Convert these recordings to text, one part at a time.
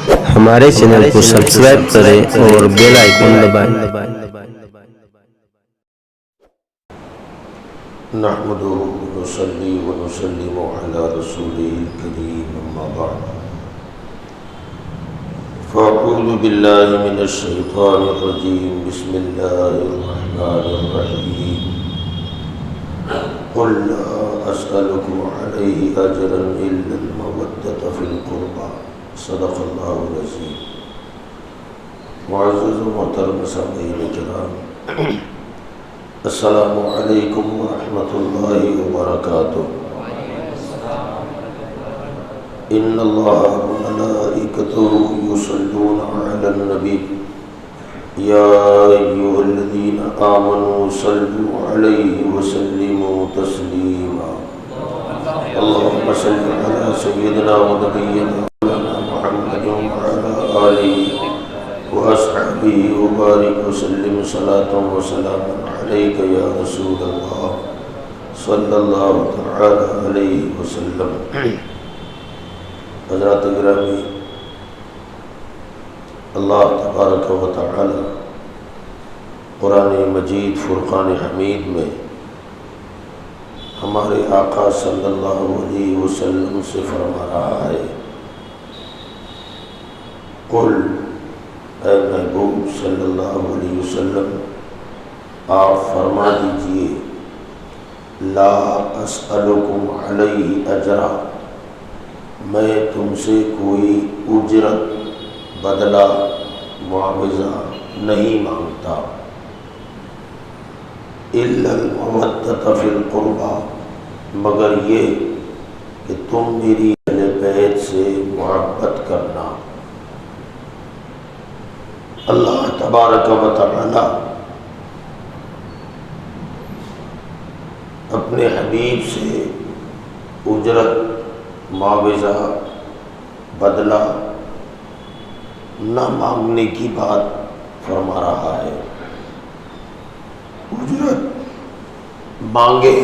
ہمارے چینل کو سبسکرائب کریں اور بیل آئیکن دبائیں۔ نحمده ونصلي ونسلم على رسوله الكريم اما بعد فاعوذ بالله من الشيطان الرجيم بسم الله الرحمن الرحيم قل لا أسألكم عليه أجرا إلا المودة في القربى صدق الله العظيم۔ معزز و محترم سامعین کرام، السلام علیکم ورحمۃ اللہ وبرکاتہ۔ ان اللہ وملائکتہ یصلون علی النبی یا ایھا الذین آمنوا صلوا علیہ وسلموا تسلیما۔ اللهم صل علی سیدنا ونبینا مولانا محمد وعلی آلہ وأصحابه وبارك وسلم صلاة وسلاما عليك يا رسول الله صلى الله تعالى عليه وسلم۔ حضرات گرامی، اللہ تبارک و تعالی قرآن مجید فرقان حمید میں ہمارے آقا صلی اللہ علیہ وسلم سے فرما رہا ہے، قل، اے محبوب صلی اللہ علیہ وسلم آپ فرما دیجئے، لا اسألکم علیہ اجرا، میں تم سے کوئی اجرت، بدلہ، معاوضہ نہیں مانگتا، الا المودۃ فی القربى، مگر یہ کہ تم میری اہل بیت سے محبت کرنا۔ اللہ تبارک و تعالی اپنے حبیب سے اجرت، معاوضہ، بدلہ نہ مانگنے کی بات فرما رہا ہے۔ اجرت مانگے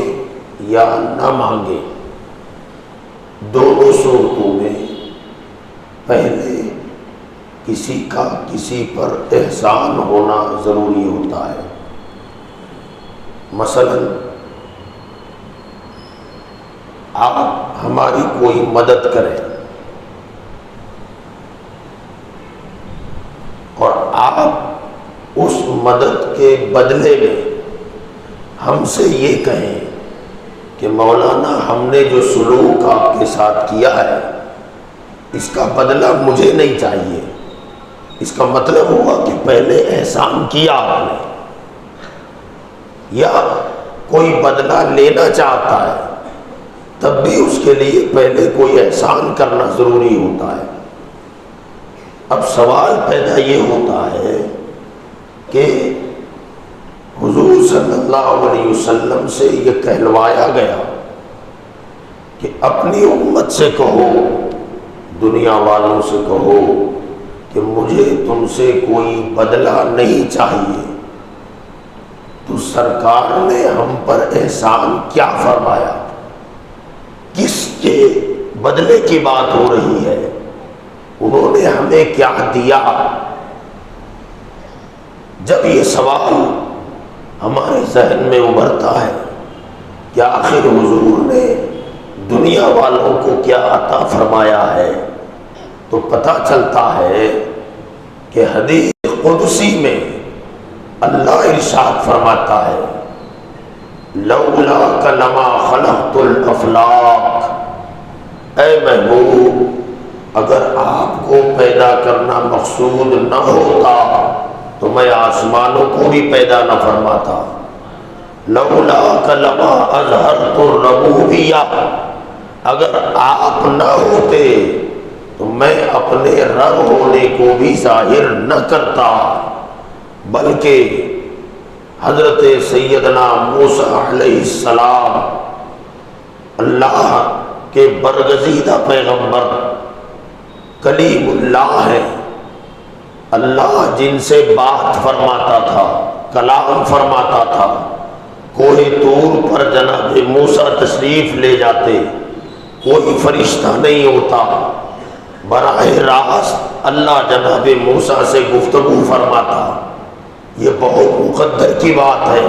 یا نہ مانگے، دونوں صورتوں میں پہلے کسی کا کسی پر احسان ہونا ضروری ہوتا ہے۔ مثلا آپ ہماری کوئی مدد کریں اور آپ اس مدد کے بدلے میں ہم سے یہ کہیں کہ مولانا ہم نے جو سلوک آپ کے ساتھ کیا ہے اس کا بدلہ مجھے نہیں چاہیے، اس کا مطلب ہوا کہ پہلے احسان کیا آپ نے، یا کوئی بدلہ لینا چاہتا ہے تب بھی اس کے لیے پہلے کوئی احسان کرنا ضروری ہوتا ہے۔ اب سوال پیدا یہ ہوتا ہے کہ حضور صلی اللہ علیہ وسلم سے یہ کہلوایا گیا کہ اپنی امت سے کہو، دنیا والوں سے کہو کہ مجھے تم سے کوئی بدلہ نہیں چاہیے، تو سرکار نے ہم پر احسان کیا فرمایا، کس کے بدلے کی بات ہو رہی ہے، انہوں نے ہمیں کیا دیا؟ جب یہ سوال ہمارے ذہن میں ابھرتا ہے کہ آخر حضور نے دنیا والوں کو کیا عطا فرمایا ہے، تو پتہ چلتا ہے کہ حدیث قدسی میں اللہ ارشاد فرماتا ہے، لولاک لما خلقت الافلاک، اے محبوب اگر آپ کو پیدا کرنا مقصود نہ ہوتا تو میں آسمانوں کو بھی پیدا نہ فرماتا۔ لولاک لما اظہرت الربوبیہ، اگر آپ نہ ہوتے تو میں اپنے رب ہونے کو بھی ظاہر نہ کرتا، بلکہ حضرت سیدنا موسیٰ علیہ السلام اللہ کے برگزیدہ پیغمبر کلیم اللہ ہے، اللہ جن سے بات فرماتا تھا، کلام فرماتا تھا، کوہ طور پر جناب موسیٰ تشریف لے جاتے، کوئی فرشتہ نہیں ہوتا، براہ راست اللہ جناب موسیٰ سے گفتگو فرماتا. یہ بہت مقدر کی بات ہے.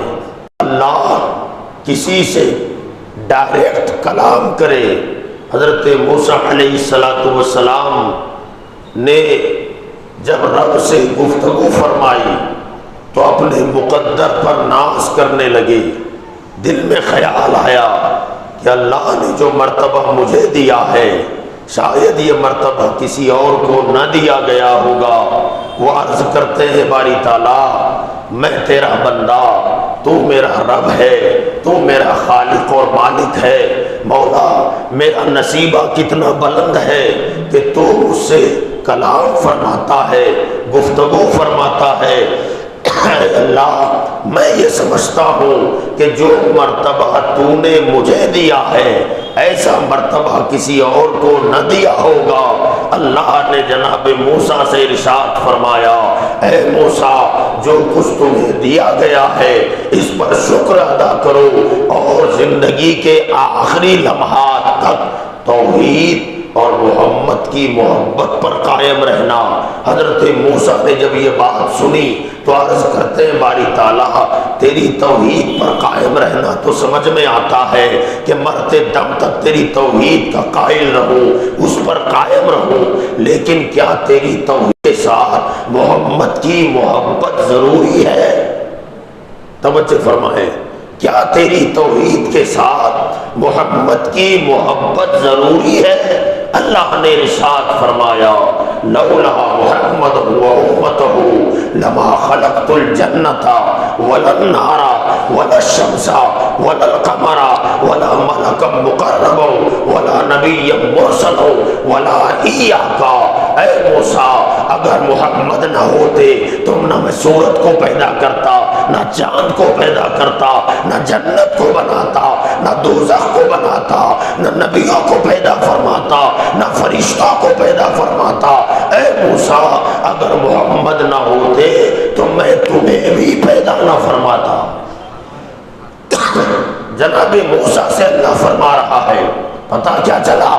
اللہ کسی سے ڈائریکٹ کلام کرے. حضرت موسیٰ علیہ السلام نے جب رب سے گفتگو فرمائی تو اپنے مقدر پر ناز کرنے لگے. دل میں خیال آیا کہ اللہ نے جو مرتبہ مجھے دیا ہے شاید یہ مرتبہ کسی اور کو نہ دیا گیا ہوگا. وہ عرض کرتے ہیں باری تعالیٰ میں تیرا بندہ، تو میرا رب ہے، تو میرا خالق اور مالک ہے. مولا میرا نصیبہ کتنا بلند ہے کہ تو مجھ سے کلام فرماتا ہے، گفتگو فرماتا ہے. اے اللہ میں یہ سمجھتا ہوں کہ جو مرتبہ تو نے مجھے دیا ہے ایسا مرتبہ کسی اور کو نہ دیا ہوگا. اللہ نے جناب موسیٰ سے ارشاد فرمایا اے موسیٰ جو کچھ تمہیں دیا گیا ہے اس پر شکر ادا کرو اور زندگی کے آخری لمحات تک توحید اور محمد کی محبت پر قائم رہنا. حضرت موسیٰ نے جب یہ بات سنی تو عرض کرتے ہیں باری تعالیٰ تیری توحید پر قائم رہنا تو سمجھ میں آتا ہے کہ مرتے دم تک تیری توحید کا قائل رہوں، اس پر قائم رہوں، لیکن کیا تیری توحید کے ساتھ محمد کی محبت ضروری ہے؟ توجہ فرمائیں، کیا تیری توحید کے ساتھ محمد کی محبت ضروری ہے؟ اللہ نے ارشاد فرمایا لولا محمد و امتہ لما خلقت الجنۃ ولا النار ولا الشمس ولا القمر ولا ملکا مقربا ولا نبی مرسل ولا ایاک. اے موسیٰ اگر محمد نہ ہوتے تم نہ میں سورت کو پیدا کرتا، نہ چاند کو پیدا کرتا، نہ جنت کو بناتا، نہ دوزخ کو بناتا، نہ نبیوں کو پیدا فرماتا، نہ فرشتوں کو پیدا فرماتا. اے موسیٰ اگر محمد نہ ہوتے تو میں تمہیں بھی پیدا نہ فرماتا. جناب موسیٰ سے اللہ فرما رہا ہے پتہ کیا چلا؟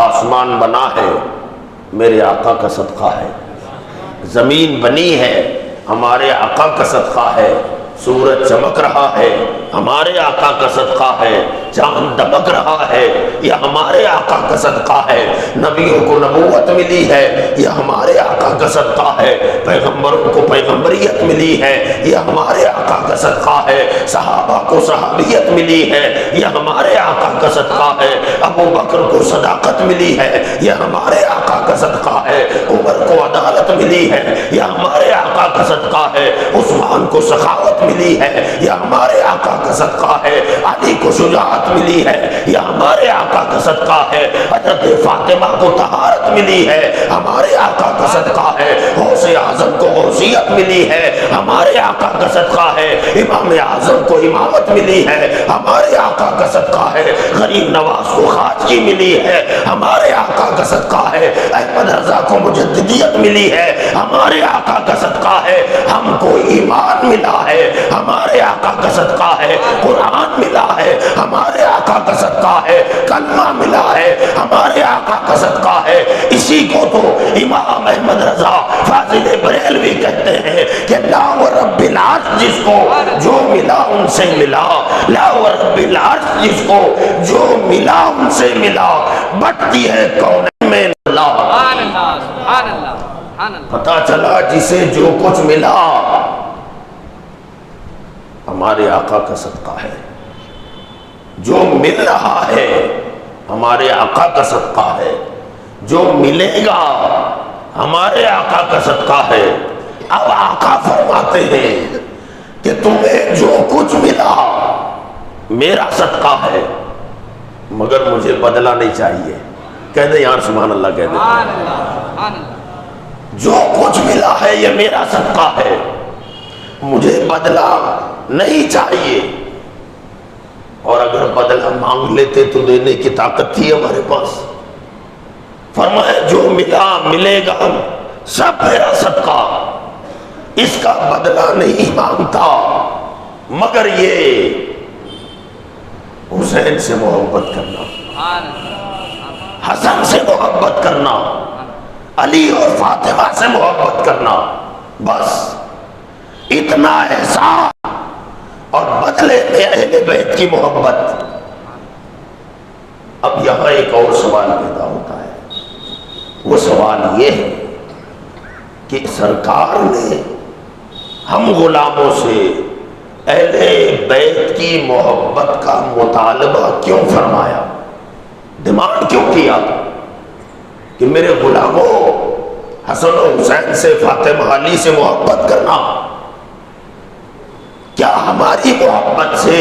آسمان بنا ہے میرے آقا کا صدقہ ہے، زمین بنی ہے ہمارے آقا کا صدقہ ہے، سورج چمک رہا ہے ہمارے آقا کا صدقہ ہے، چاند دمک رہا ہے یہ ہمارے آقا کا صدقہ ہے، نبیوں کو نبوت ملی ہے یہ ہمارے آقا کا صدقہ ہے، پیغمبروں کو پیغمبریت ملی ہے یہ ہمارے آقا کا صدقہ ہے، صحابہ کو صحابیت ملی ہے یہ ہمارے آقا کا صدقہ ہے، ابو بکر کو صداقت ملی ہے یہ ہمارے آقا کا صدقہ ہے، عمر کو عدالت ملی ہے یہ ہمارے آقا کا صدقہ ہے، عثمان کو سخاوت ملی ہے یہ ہمارے آقا کا صدقہ ہے، علی کو شجاعت ملی ہے یہ ہمارے آقا کا صدقہ ہے، حضرت فاطمہ کو طہارت ملی ہے ہمارے آقا کا صدقہ ہے، غوث اعظم کو غوثیت ملی ہے ہمارے آقا کا صدقہ ہے، امام اعظم کو امامت ملی ہے ہمارے آقا کا صدقہ ہے، غریب نواز کو خواجگی ملی ہے ہمارے آقا کا صدقہ ہے، احمد رضا کو مجددیت ملی ہے ہمارے آقا کا صدقہ ہے، ہم کو ایمان ملا ہے ہمارے آقا کا صدقہ ہے، قرآن ملا ہے ہمارے آقا کا صدقہ ہے، کلمہ ملا ہے ہمارے آقا کا صدقہ ہے. اسی کو تو امام احمد رضا فاضل بریلوی کہتے ہیں کہ لا و رب العرش جس کو جو ملا ان سے ملا، لا و رب العرش جس کو جو ملا ان سے ملا، بٹتی ہے کون میں اللہ. پتا چلا جسے جو کچھ ملا ہمارے آقا کا صدقہ ہے، جو مل رہا ہے ہمارے آقا کا صدقہ ہے، جو ملے گا ہمارے آقا کا صدقہ ہے. اب آقا فرماتے ہیں کہ تمہیں جو کچھ ملا میرا صدقہ ہے مگر مجھے بدلہ نہیں چاہیے. کہہ دیں یار سبحان اللہ، کہہ دیں جو کچھ ملا ہے یہ میرا صدقہ ہے، مجھے بدلہ نہیں چاہیے. اور اگر بدلہ مانگ لیتے تو دینے کی طاقت تھی ہمارے پاس. فرمایا جو ملا ملے گا سب میرا صدقہ، اس کا بدلہ نہیں مانگتا مگر یہ حسین سے محبت کرنا. حسن سے محبت کرنا، علی اور فاطمہ سے محبت کرنا، بس اتنا احسان، اور بدلے میں اہل بیت کی محبت۔ اب یہاں ایک اور سوال پیدا ہوتا ہے، وہ سوال یہ ہے کہ سرکار نے ہم غلاموں سے اہل بیت کی محبت کا مطالبہ کیوں فرمایا، ڈیمانڈ کیوں کیا کہ میرے غلاموں حسن و حسین سے، فاطمہ علی سے محبت کرنا؟ کیا ہماری محبت سے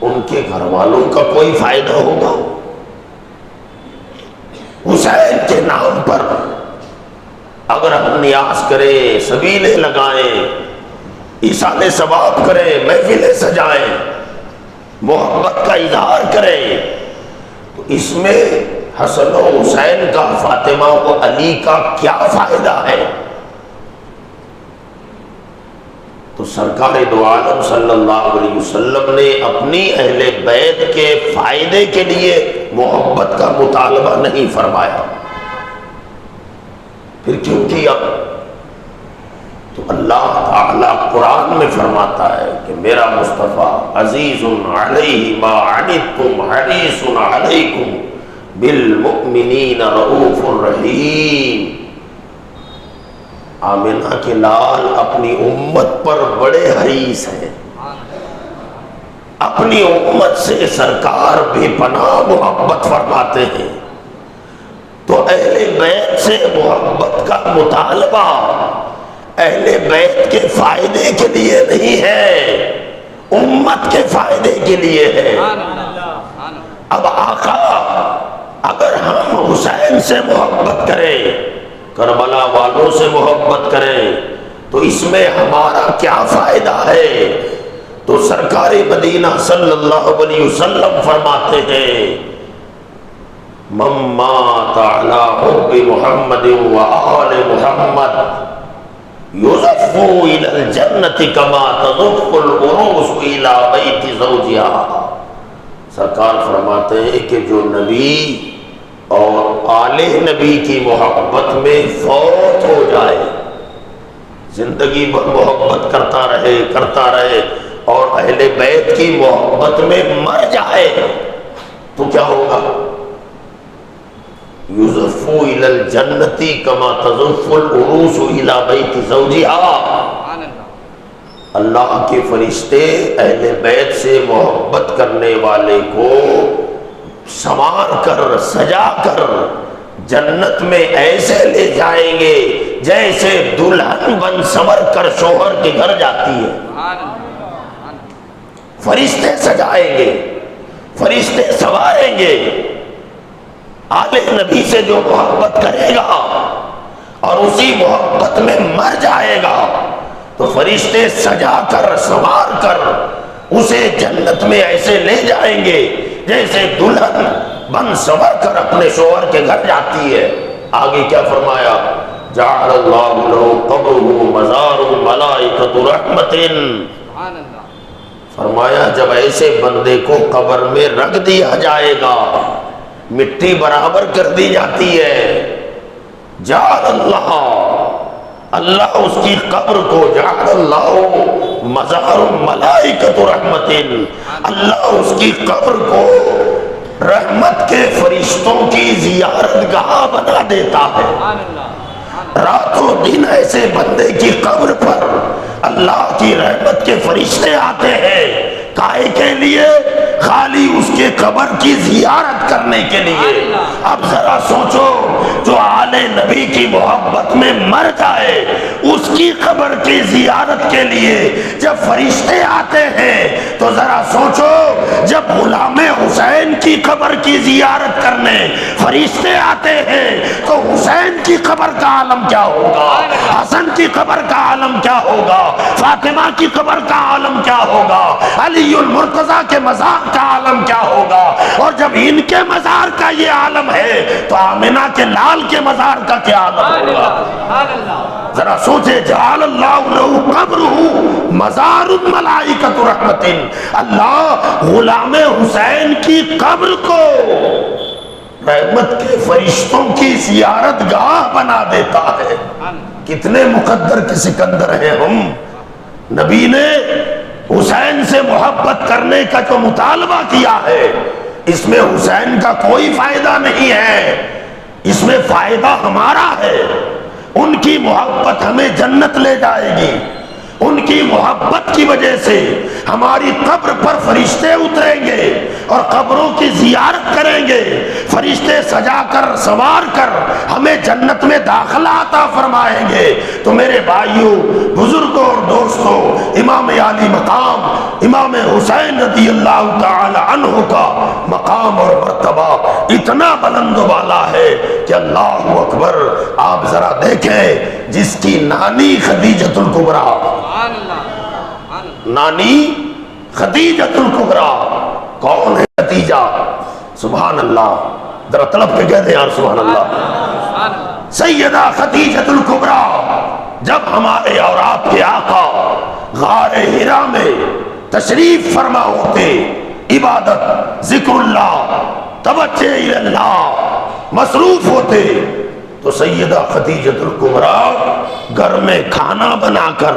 ان کے گھر والوں کا کوئی فائدہ ہوگا؟ حسین کے نام پر اگر ہم نیاز کریں، سبیلیں لگائیں، ایصال ثواب کریں، محفلیں سجائیں، محبت کا اظہار کریں، تو اس میں حسن و حسین کا، فاطمہ و علی کا کیا فائدہ ہے؟ تو سرکار دو عالم صلی اللہ علیہ وسلم نے اپنی اہل بیت کے فائدے کے لیے محبت کا مطالبہ نہیں فرمایا۔ پھر کیوں کیا؟ تو اللہ تعالیٰ قرآن میں فرماتا ہے کہ میرا مصطفیٰ عزیز علیہ ما عنتم حریص علیکم بالمؤمنین رؤوف الرحیم۔ آمنہ کے لال اپنی امت پر بڑے حریص ہیں، اپنی امت سے سرکار بے پناہ محبت فرماتے ہیں۔ تو اہل بیت سے محبت کا مطالبہ اہل بیت کے فائدے کے لیے نہیں ہے، امت کے فائدے کے لیے ہے۔ اب آقا اگر ہم حسین سے محبت کریں، کربلا والوں سے محبت کریں، تو اس میں ہمارا کیا فائدہ ہے؟ تو سرکار مدینہ صلی اللہ علیہ وسلم فرماتے ہیں من مات علی حب محمد و آل محمد یزف الی الجنت کما تزف العروس الی بیت زوجها۔ سرکار فرماتے ہیں کہ جو نبی اور آل نبی کی محبت میں فوت ہو جائے، زندگی بھر محبت کرتا رہے اور اہل بیت کی محبت میں مر جائے، تو کیا ہوگا؟ یزف الی الجنت کما تزف العروس الی بیت زوجها۔ اللہ کے فرشتے اہل بیت سے محبت کرنے والے کو سنوار کر، سجا کر جنت میں ایسے لے جائیں گے جیسے دلہن بن سنور کر شوہر کے گھر جاتی ہے۔ فرشتے سجائیں گے، فرشتے سنواریں گے۔ آل نبی سے جو محبت کرے گا اور اسی محبت میں مر جائے گا، تو فرشتے سجا کر، سنوار کر اسے جنت میں ایسے لے جائیں گے جیسے دلہن بن سنور کر اپنے شوہر کے گھر جاتی ہے۔ آگے کیا فرمایا؟ جعل اللہ لہ قبرہ مزار ملائکۃ رحمت۔ فرمایا جب ایسے بندے کو قبر میں رکھ دیا جائے گا، مٹی برابر کر دی جاتی ہے، جعل اللہ، اللہ اس کی قبر کو، جعل اللہ مزار ملائکۃ رحمت، اللہ اس کی قبر کو رحمت کے فرشتوں کی زیارت گاہ بنا دیتا ہے۔ راتوں دن ایسے بندے کی قبر پر اللہ کی رحمت کے فرشتے آتے ہیں، کائے کے لیے؟ خالی اس کے قبر کی زیارت کرنے کے لیے۔ اب ذرا سوچو، جو آل نبی کی محبت میں مر جائے، اس کی قبر کی زیارت کے لیے جب فرشتے آتے ہیں، تو ذرا سوچو جب غلام حسین کی قبر کی زیارت کرنے فرشتے آتے ہیں، تو حسین کی قبر کا عالم کیا ہوگا؟ حسن کی قبر کا عالم کیا ہوگا؟ فاطمہ کی قبر کا عالم کیا ہوگا؟ علی المرتضیٰ کے مزار کا عالم کیا ہوگا؟ اور جب ان کے مزار کا یہ عالم ہے، تو آمنہ کے لال کے مزار کا کیا عالم ہوگا؟ ذرا سوچے، جعل اللہ لہ قبرہ مزار ملائکۃ رحمت، اللہ غلام حسین کی قبر کو رحمت کے فرشتوں کی زیارت گاہ بنا دیتا ہے. کتنے مقدر کے سکندر ہیں ہم. نبی نے حسین سے محبت کرنے کا جو مطالبہ کیا ہے، اس میں حسین کا کوئی فائدہ نہیں ہے، اس میں فائدہ ہمارا ہے. ان کی محبت ہمیں جنت لے جائے گی. ان کی محبت کی وجہ سے ہماری قبر پر فرشتے اتریں گے اور قبروں کی زیارت کریں گے. فرشتے سجا کر سنوار کر ہمیں جنت میں داخلہ عطا فرمائیں گے. تو میرے بھائیوں، بزرگوں اور دوستوں، امام عالی مقام امام حسین رضی اللہ تعالی عنہ کا مقام اور مرتبہ اتنا بلند و بالا ہے کہ اللہ اکبر. آپ ذرا دیکھیں، جس کی نانی خدیجۃ الکبریٰ، نانی خدیجۃ الکبریٰ، کون ہے خدیجہ؟ سبحان اللہ، ذرا طلب کے کہتے ہیں یار سبحان اللہ. سیدہ خدیجۃ الکبریٰ جب ہمارے اور آپ کے آقا غار حرا میں تشریف فرما ہوتے، عبادت، ذکر اللہ، توجہ اللہ مصروف ہوتے، تو سیدہ خدیجۃ الکبریٰ گھر میں کھانا بنا کر،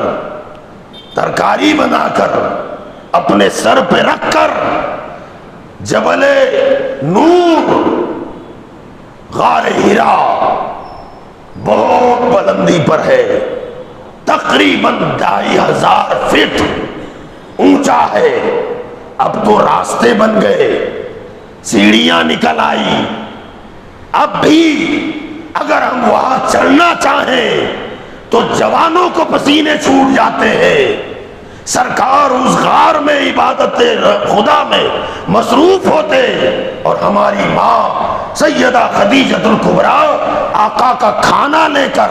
ترکاری بنا کر، اپنے سر پہ رکھ کر جبل نور، غار حرا بہت بلندی پر ہے، تقریباً 2500 فٹ اونچا ہے. اب تو راستے بن گئے، سیڑھیاں نکل آئی. اب بھی اگر ہم وہاں چڑھنا چاہیں تو جوانوں کو پسینے چھوٹ جاتے ہیں. سرکار اس غار میں عبادت خدا میں مصروف ہوتے اور ہماری ماں سیدہ خدیجۃ الکبریٰ آقا کا کھانا لے کر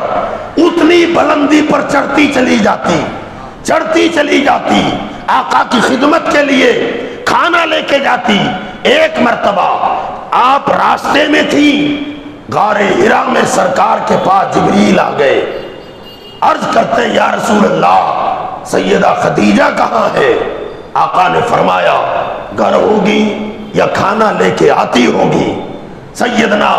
اتنی بلندی پر چڑھتی چلی جاتی، آقا کی خدمت کے لیے کھانا لے کے جاتی. ایک مرتبہ آپ راستے میں تھی، غار حرا میں سرکار کے پاس جبریل آ گئے. عرض کرتے یا رسول اللہ، سیدہ خدیجہ کہاں ہے؟ آقا نے فرمایا گھر ہوگی یا کھانا لے کے آتی ہوگی. سیدنا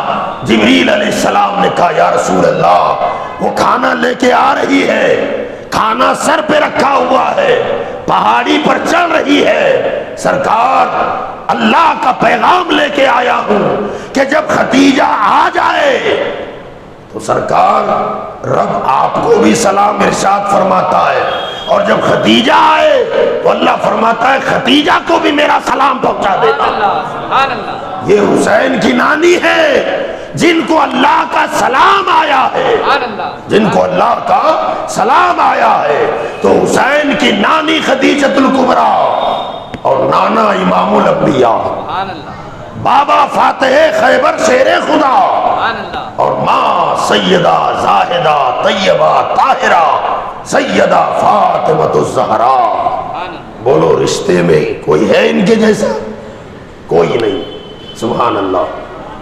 جبریل علیہ السلام نے کہا یا رسول اللہ، وہ کھانا لے کے آ رہی ہے، کھانا سر پہ رکھا ہوا ہے، پہاڑی پر چڑھ رہی ہے. سرکار، اللہ کا پیغام لے کے آیا ہوں کہ جب خدیجہ آ جائے تو سرکار رب آپ کو بھی سلام ارشاد فرماتا ہے، اور جب خدیجہ آئے تو اللہ فرماتا ہے خدیجہ کو بھی میرا سلام پہنچا دینا. یہ حسین کی نانی ہے جن کو اللہ کا سلام آیا ہے، جن کو اللہ کا سلام آیا ہے. تو حسین کی نانی خدیجۃ الکبریٰ اور نانا امام الانبیاء، بابا فاتح خیبر شیر خدا، اور ماں سیدہ زاہدہ طیبہ طاہرہ سیدہ فاطمۃ الزہراء. بولو رشتے میں کوئی ہے ان کے جیسا؟ کوئی نہیں. سبحان اللہ.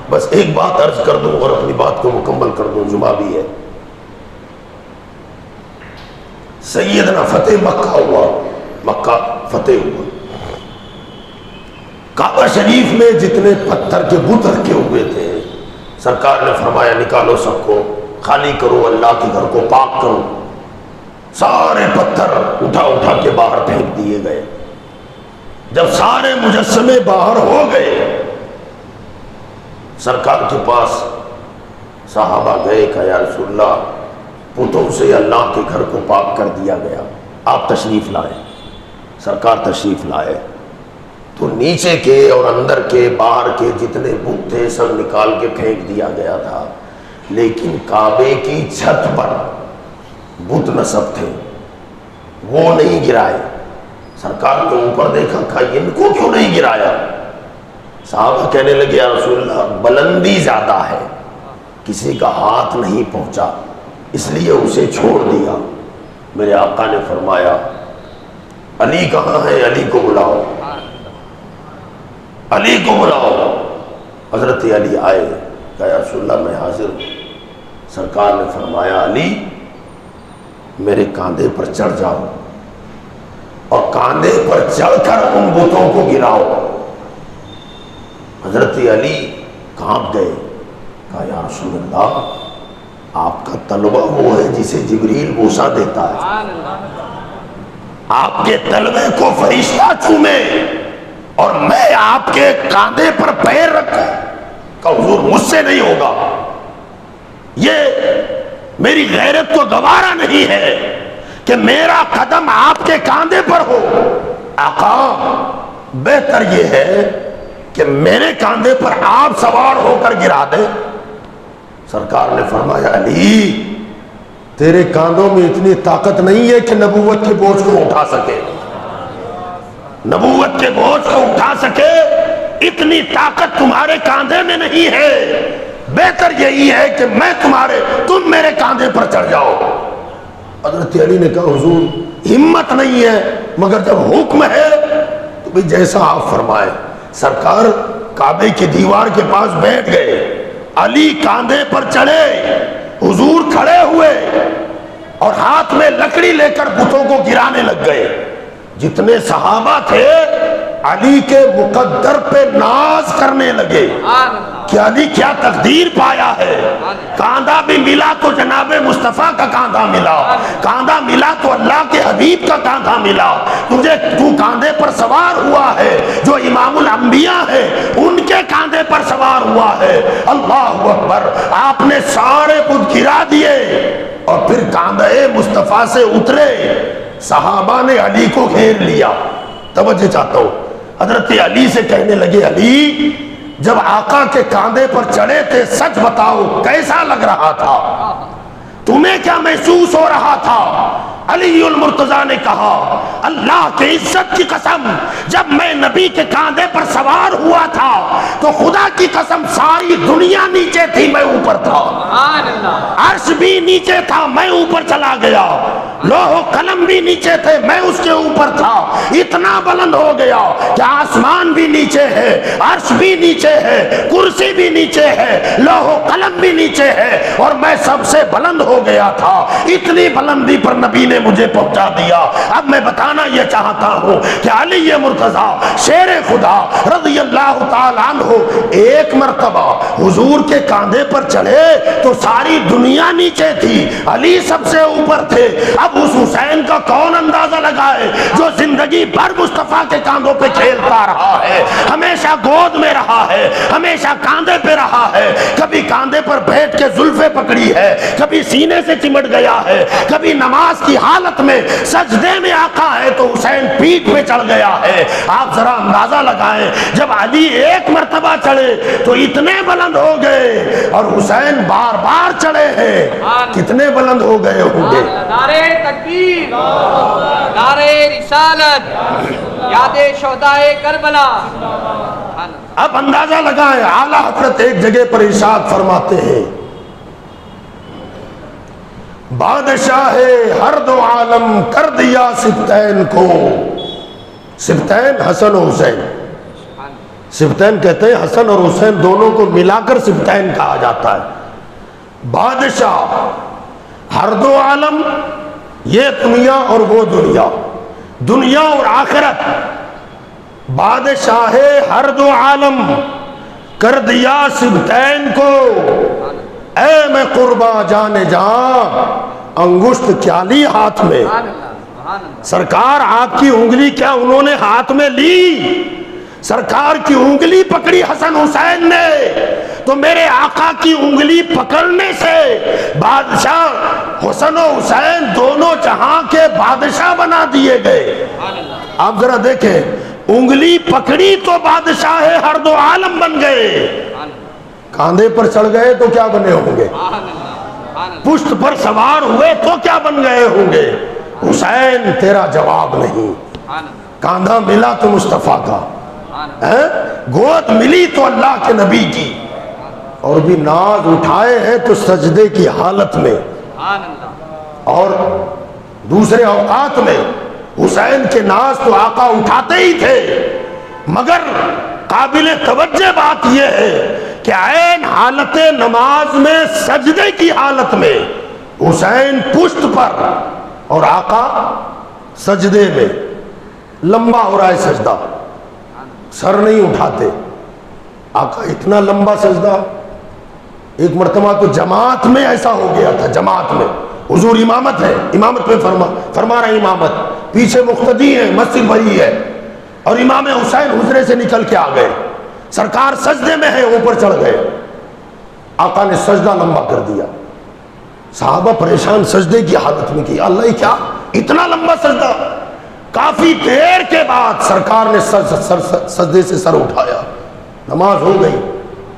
بس ایک بات عرض کر دوں اور اپنی بات کو مکمل کر دوں، جمعہ بھی ہے. سیدنا فتح مکہ ہوا، مکہ فتح ہوا. کعبہ شریف میں جتنے پتھر کے بت رکھے ہوئے تھے، سرکار نے فرمایا نکالو، سب کو خالی کرو، اللہ کے گھر کو پاک کرو. سارے پتھر اٹھا کے باہر پھینک دیے گئے. جب سارے مجسمے باہر ہو گئے، سرکار کے پاس صحابہ گئے، کہا یا رسول اللہ، پتوں سے اللہ کے گھر کو پاک کر دیا گیا، آپ تشریف لائے. سرکار تشریف لائے تو نیچے کے اور اندر کے باہر کے جتنے بت تھے سب نکال کے پھینک دیا گیا تھا، لیکن کعبے کی چھت پر بت نصب تھے، وہ نہیں گرائے. سرکار نے اوپر دیکھا، کہا ان کو کیوں نہیں گرایا؟ صحابہ کہنے لگے یا رسول اللہ، بلندی زیادہ ہے، کسی کا ہاتھ نہیں پہنچا، اس لیے اسے چھوڑ دیا. میرے آقا نے فرمایا علی کہاں ہے؟ علی کو بلاؤ، علی کو بلاؤ. حضرت علی آئے، کہا یا رسول اللہ میں حاضر ہوں. سرکار نے فرمایا علی میرے کاندھے پر چڑھ جاؤ اور کاندھے پر چڑھ کر ان بتوں کو گراؤ. حضرت علی کانپ گئے. کہا یا رسول اللہ آپ کا تلوہ وہ ہے جسے جبریل بوسہ دیتا ہے, آپ کے تلوے کو فرشتہ چومے اور میں آپ کے کاندھے پر پیر رکھوں. کہ حضور مجھ سے نہیں ہوگا, یہ میری غیرت کو گوارا نہیں ہے کہ میرا قدم آپ کے کاندھے پر ہو. آقا بہتر یہ ہے کہ میرے کاندھے پر آپ سوار ہو کر گرا دیں. سرکار نے فرمایا علی تیرے کاندھوں میں اتنی طاقت نہیں ہے کہ نبوت کے بوجھ کو اٹھا سکے, نبوت کے بوجھ کو اٹھا سکے, اتنی طاقت تمہارے کاندھے میں نہیں ہے. بہتر یہی ہے کہ میں تم میرے کاندھے پر چڑھ جاؤ. حضرت علی نے کہا حضور ہمت نہیں ہے, مگر جب حکم ہے تو بھی جیسا آپ فرمائے. سرکار کعبے کی دیوار کے پاس بیٹھ گئے, علی کاندھے پر چڑھے, حضور کھڑے ہوئے اور ہاتھ میں لکڑی لے کر بتوں کو گرانے لگ گئے. جتنے صحابہ تھے علی کے مقدر پہ ناز کرنے لگے کہ علی کیا تقدیر پایا ہے. کاندھا بھی ملا تو جناب مصطفیٰ کا کاندھا ملا, کاندھا ملا تو اللہ کے حبیب کا کاندھا ملا. تو کاندھے پر سوار ہوا ہے جو امام الانبیاء ہے, ان کے کاندھے پر سوار ہوا ہے. اللہ اکبر. آپ نے سارے بت گرا دیے اور پھر کاندھے مصطفیٰ سے اترے. صحابہ نے علی کو گھیر لیا. توجہ چاہتا ہوں, حضرت علی سے کہنے لگے علی جب آقا کے کاندھے پر چڑھے تھے سچ بتاؤ کیسا لگ رہا تھا, تمہیں کیا محسوس ہو رہا تھا؟ علی المرتضیٰ نے کہا اللہ کے عزت کی قسم جب میں نبی کے کاندھے پر سوار ہوا تھا تو خدا کی قسم ساری دنیا نیچے تھی, میں اوپر تھا. عرش بھی نیچے تھا, میں اوپر چلا گیا. لوح و قلم بھی نیچے تھے, میں اس کے اوپر تھا. اتنا بلند ہو گیا کہ آسمان بھی نیچے ہے, عرش بھی نیچے ہے, کرسی بھی نیچے ہے, لوح و قلم بھی نیچے ہے, اور میں سب سے بلند ہو گیا تھا. اتنی بلندی پر نبی نے مجھے پہنچا دیا. اب میں بتانا یہ چاہتا ہوں کہ علی مرتضیٰ شیر خدا رضی اللہ تعالیٰ عنہ ایک مرتبہ حضور کے کاندھے پر چڑھے تو ساری دنیا نیچے تھی, علی سب سے اوپر تھے. اب اس حسین کا کون اندازہ لگائے جو زندگی بھر مصطفیٰ کے کاندھوں پہ کھیلتا رہا ہے, ہمیشہ گود میں رہا ہے, ہمیشہ کاندھے پہ رہا ہے. کبھی کاندھے پر بیٹھ کے زلفیں پکڑی ہے, کبھی سینے سے چمٹ گیا ہے, کبھی نماز کی حالت میں سجدے میں آقا ہے تو حسین پیٹھ پہ چڑھ گیا ہے. آپ ذرا اندازہ لگائیں جب علی ایک مرتبہ چڑھے تو اتنے بلند ہو گئے اور حسین بار بار چڑھے ہیں, کتنے بلند ہو گئے ہوں گے. نعرہ تکبیر, نعرہ رسالت, یاد شہدائے کربلا. اب اندازہ لگائیں اعلیٰ حضرت ایک جگہ پر ارشاد فرماتے ہیں بادشاہ ہر دو عالم کر دیا سبتین کو. سبتین حسن و حسین, سبتین کہتے ہیں حسن اور حسین دونوں کو ملا کر سبتین کہا جاتا ہے. بادشاہ ہر دو عالم, یہ دنیا اور وہ دنیا, دنیا اور آخرت. بادشاہ ہر دو عالم کر دیا سبتین کو. اے میں قربا جانے جاں انگشت کیا لی ہاتھ میں. سرکار آپ کی انگلی کیا انہوں نے ہاتھ میں لی؟ سرکار کی انگلی پکڑی حسن حسین نے تو میرے آقا کی انگلی پکڑنے سے بادشاہ حسن و حسین دونوں جہاں کے بادشاہ بنا دیے گئے. آپ ذرا دیکھیں, انگلی پکڑی تو بادشاہ ہر دو عالم بن گئے, کاندھے پر چڑھ گئے تو کیا بنے ہوں گے, پشت پر سوار ہوئے تو کیا بن گئے ہوں گے. حسین تیرا جواب نہیں, کاندھا ملا تو مصطفیٰ کا, گود ملی تو اللہ کے نبی کی, اور بھی ناز اٹھائے ہیں تو سجدے کی حالت میں, اور دوسرے اوقات میں حسین کے ناز تو آقا اٹھاتے ہی تھے. مگر قابل توجہ بات یہ ہے کہ عین حالت نماز میں سجدے کی حالت میں حسین پشت پر اور آقا سجدے میں. لمبا ہو رہا ہے سجدہ, سر نہیں اٹھاتے. آقا اتنا لمبا سجدہ. ایک مرتبہ تو جماعت میں ایسا ہو گیا تھا, جماعت میں حضور امامت ہے, امامت میں فرما رہے امامت, پیچھے مقتدی ہیں, مسجد بھری ہے, اور امام حسین حجرے سے نکل کے آ گئے, سرکار سجدے میں ہے, اوپر چڑھ گئے, آقا نے سجدہ لمبا کر دیا. صحابہ پریشان سجدے کی حالت میں کی, اللہ کیا اتنا لمبا سجدہ. کافی دیر کے بعد سرکار نے سجدے سے سر اٹھایا, نماز ہو گئی.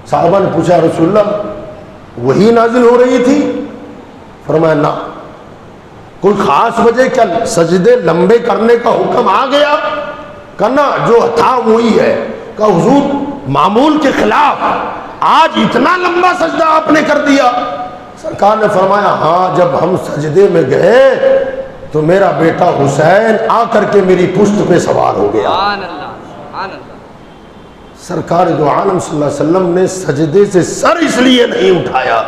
صحابہ نے پوچھا رسول اللہ وہی نازل ہو رہی تھی؟ فرمایا نہ. کوئی خاص وجہ کیا؟ سجدے لمبے کرنے کا حکم آ گیا؟ کہنا جو تھا وہی ہے. کہ حضور معمول کے خلاف آج اتنا لمبا سجدہ آپ نے کر دیا. سرکار نے فرمایا ہاں, جب ہم سجدے میں گئے تو میرا بیٹا حسین آ کر کے میری پشت پہ سوار ہو گیا. سبحان اللہ, سبحان اللہ. سرکار دو عالم صلی اللہ علیہ وسلم نے سجدے سے سر اس لیے نہیں اٹھایا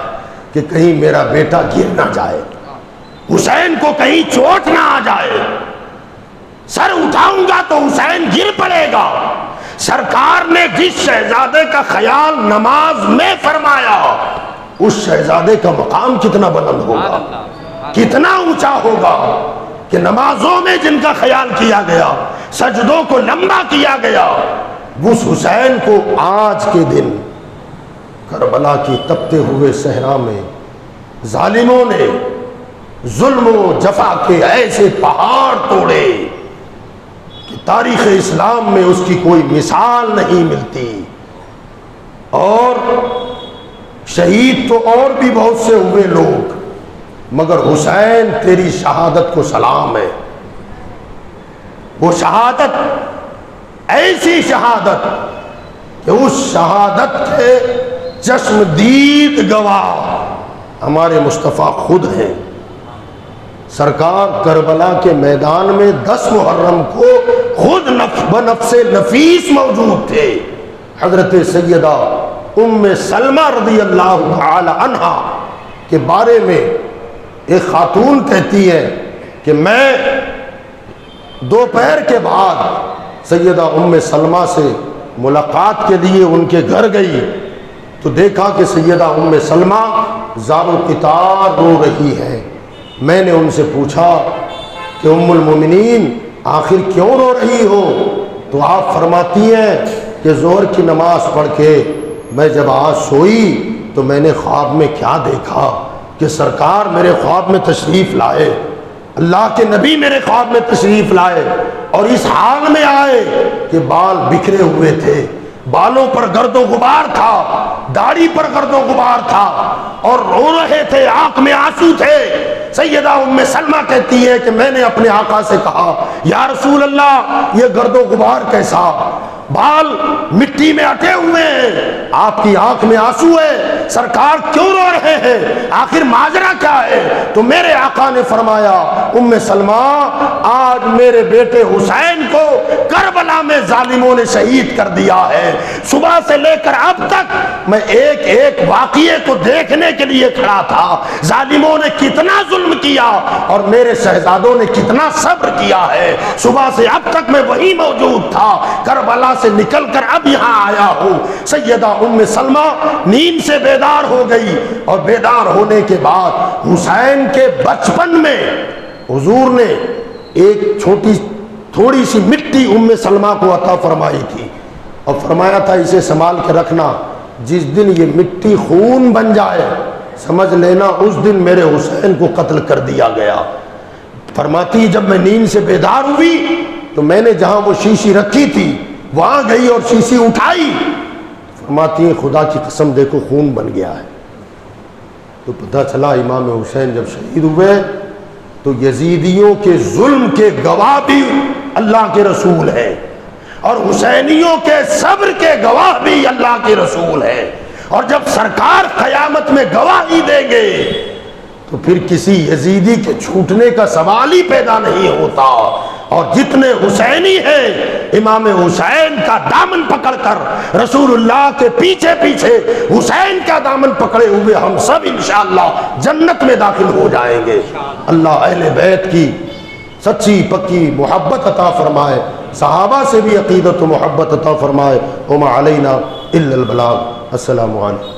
کہ کہیں میرا بیٹا گر نہ جائے, حسین کو کہیں چوٹ نہ آ جائے. سر اٹھاؤں گا تو حسین گر پڑے گا. سرکار نے جس شہزادے کا خیال نماز میں فرمایا, اس شہزادے کا مقام کتنا بلند ہوگا, کتنا اونچا ہوگا, کہ نمازوں میں جن کا خیال کیا گیا, سجدوں کو لمبا کیا گیا. اس حسین کو آج کے دن کربلا کی تپتے ہوئے صحرا میں ظالموں نے ظلم و جفا کے ایسے پہاڑ توڑے کہ تاریخ اسلام میں اس کی کوئی مثال نہیں ملتی. اور شہید تو اور بھی بہت سے ہوئے لوگ, مگر حسین تیری شہادت کو سلام ہے. وہ شہادت ایسی شہادت کہ اس شہادت کے چشم دید گواہ ہمارے مصطفیٰ خود ہیں. سرکار کربلا کے میدان میں 10 محرم کو خود بنفس نفیس موجود تھے. حضرت سیدہ ام سلمہ رضی اللہ تعالی عنہا کے بارے میں ایک خاتون کہتی ہے کہ میں دوپہر کے بعد سیدہ ام سلمہ سے ملاقات کے لیے ان کے گھر گئی تو دیکھا کہ سیدہ ام سلمہ زار و قطار رو رہی ہے. میں نے ان سے پوچھا کہ ام المومنین آخر کیوں رو رہی ہو؟ تو آپ فرماتی ہیں کہ ظہر کی نماز پڑھ کے میں جب آج سوئی تو میں نے خواب میں کیا دیکھا کہ سرکار میرے خواب میں تشریف لائے, اللہ کے نبی میرے خواب میں تشریف لائے, اور اس حال میں آئے کہ بال بکھرے ہوئے تھے, بالوں پر گرد و غبار تھا, داڑھی پر گرد و غبار تھا, اور رو رہے تھے, آنکھ میں آنسو تھے. سیدہ ام سلمہ کہتی ہے کہ میں نے اپنے آقا سے کہا یا رسول اللہ یہ گرد و غبار کیسا, بال مٹی میں اٹے ہوئے ہیں, آپ کی آنکھ میں آنسو ہے, سرکار کیوں رو رہے ہیں, آخر ماجرا کیا ہے؟ تو میرے آقا نے فرمایا ام سلمہ آج میرے بیٹے حسین کو کربلا میں ظالموں نے شہید کر دیا ہے. صبح سے لے کر اب تک میں ایک ایک واقعے کو دیکھنے کے لیے کھڑا تھا. ظالموں نے کتنا ظلم کیا اور میرے شہزادوں نے کتنا صبر کیا ہے. صبح سے اب تک میں وہی موجود تھا, کربلا سے نکل کر اب یہاں آیا ہوں. سیدہ ام سلمہ نیند سے بیدار ہو گئی, اور بیدار ہونے کے بعد حسین کے بچپن میں حضور نے ایک تھوڑی سی مٹی ام سلمہ کو عطا فرمائی تھی, اور فرمایا تھا اسے سنبھال کے رکھنا, جس دن یہ مٹی خون بن جائے سمجھ لینا اس دن میرے حسین کو قتل کر دیا گیا. فرماتی جب میں نیند سے بیدار ہوئی تو میں نے جہاں وہ شیشی رکھی تھی وہاں گئی اور شیشی اٹھائی. فرماتی ہیں خدا کی قسم دیکھو خون بن گیا ہے. تو پتہ چلا امام حسین جب شہید ہوئے تو یزیدیوں کے ظلم کے گواہ بھی اللہ کے رسول ہیں, اور حسینیوں کے صبر کے گواہ بھی اللہ کے رسول ہیں. اور جب سرکار قیامت میں گواہی دیں گے تو پھر کسی یزیدی کے چھوٹنے کا سوال ہی پیدا نہیں ہوتا. اور جتنے حسینی ہیں امام حسین کا دامن پکڑ کر رسول اللہ کے پیچھے پیچھے حسین کا دامن پکڑے ہوئے ہم سب انشاءاللہ جنت میں داخل ہو جائیں گے. اللہ اہل بیت کی سچی پکی محبت عطا فرمائے, صحابہ سے بھی عقیدت و محبت عطا فرمائے. وما علینا الا البلاغ۔ السلام علیکم۔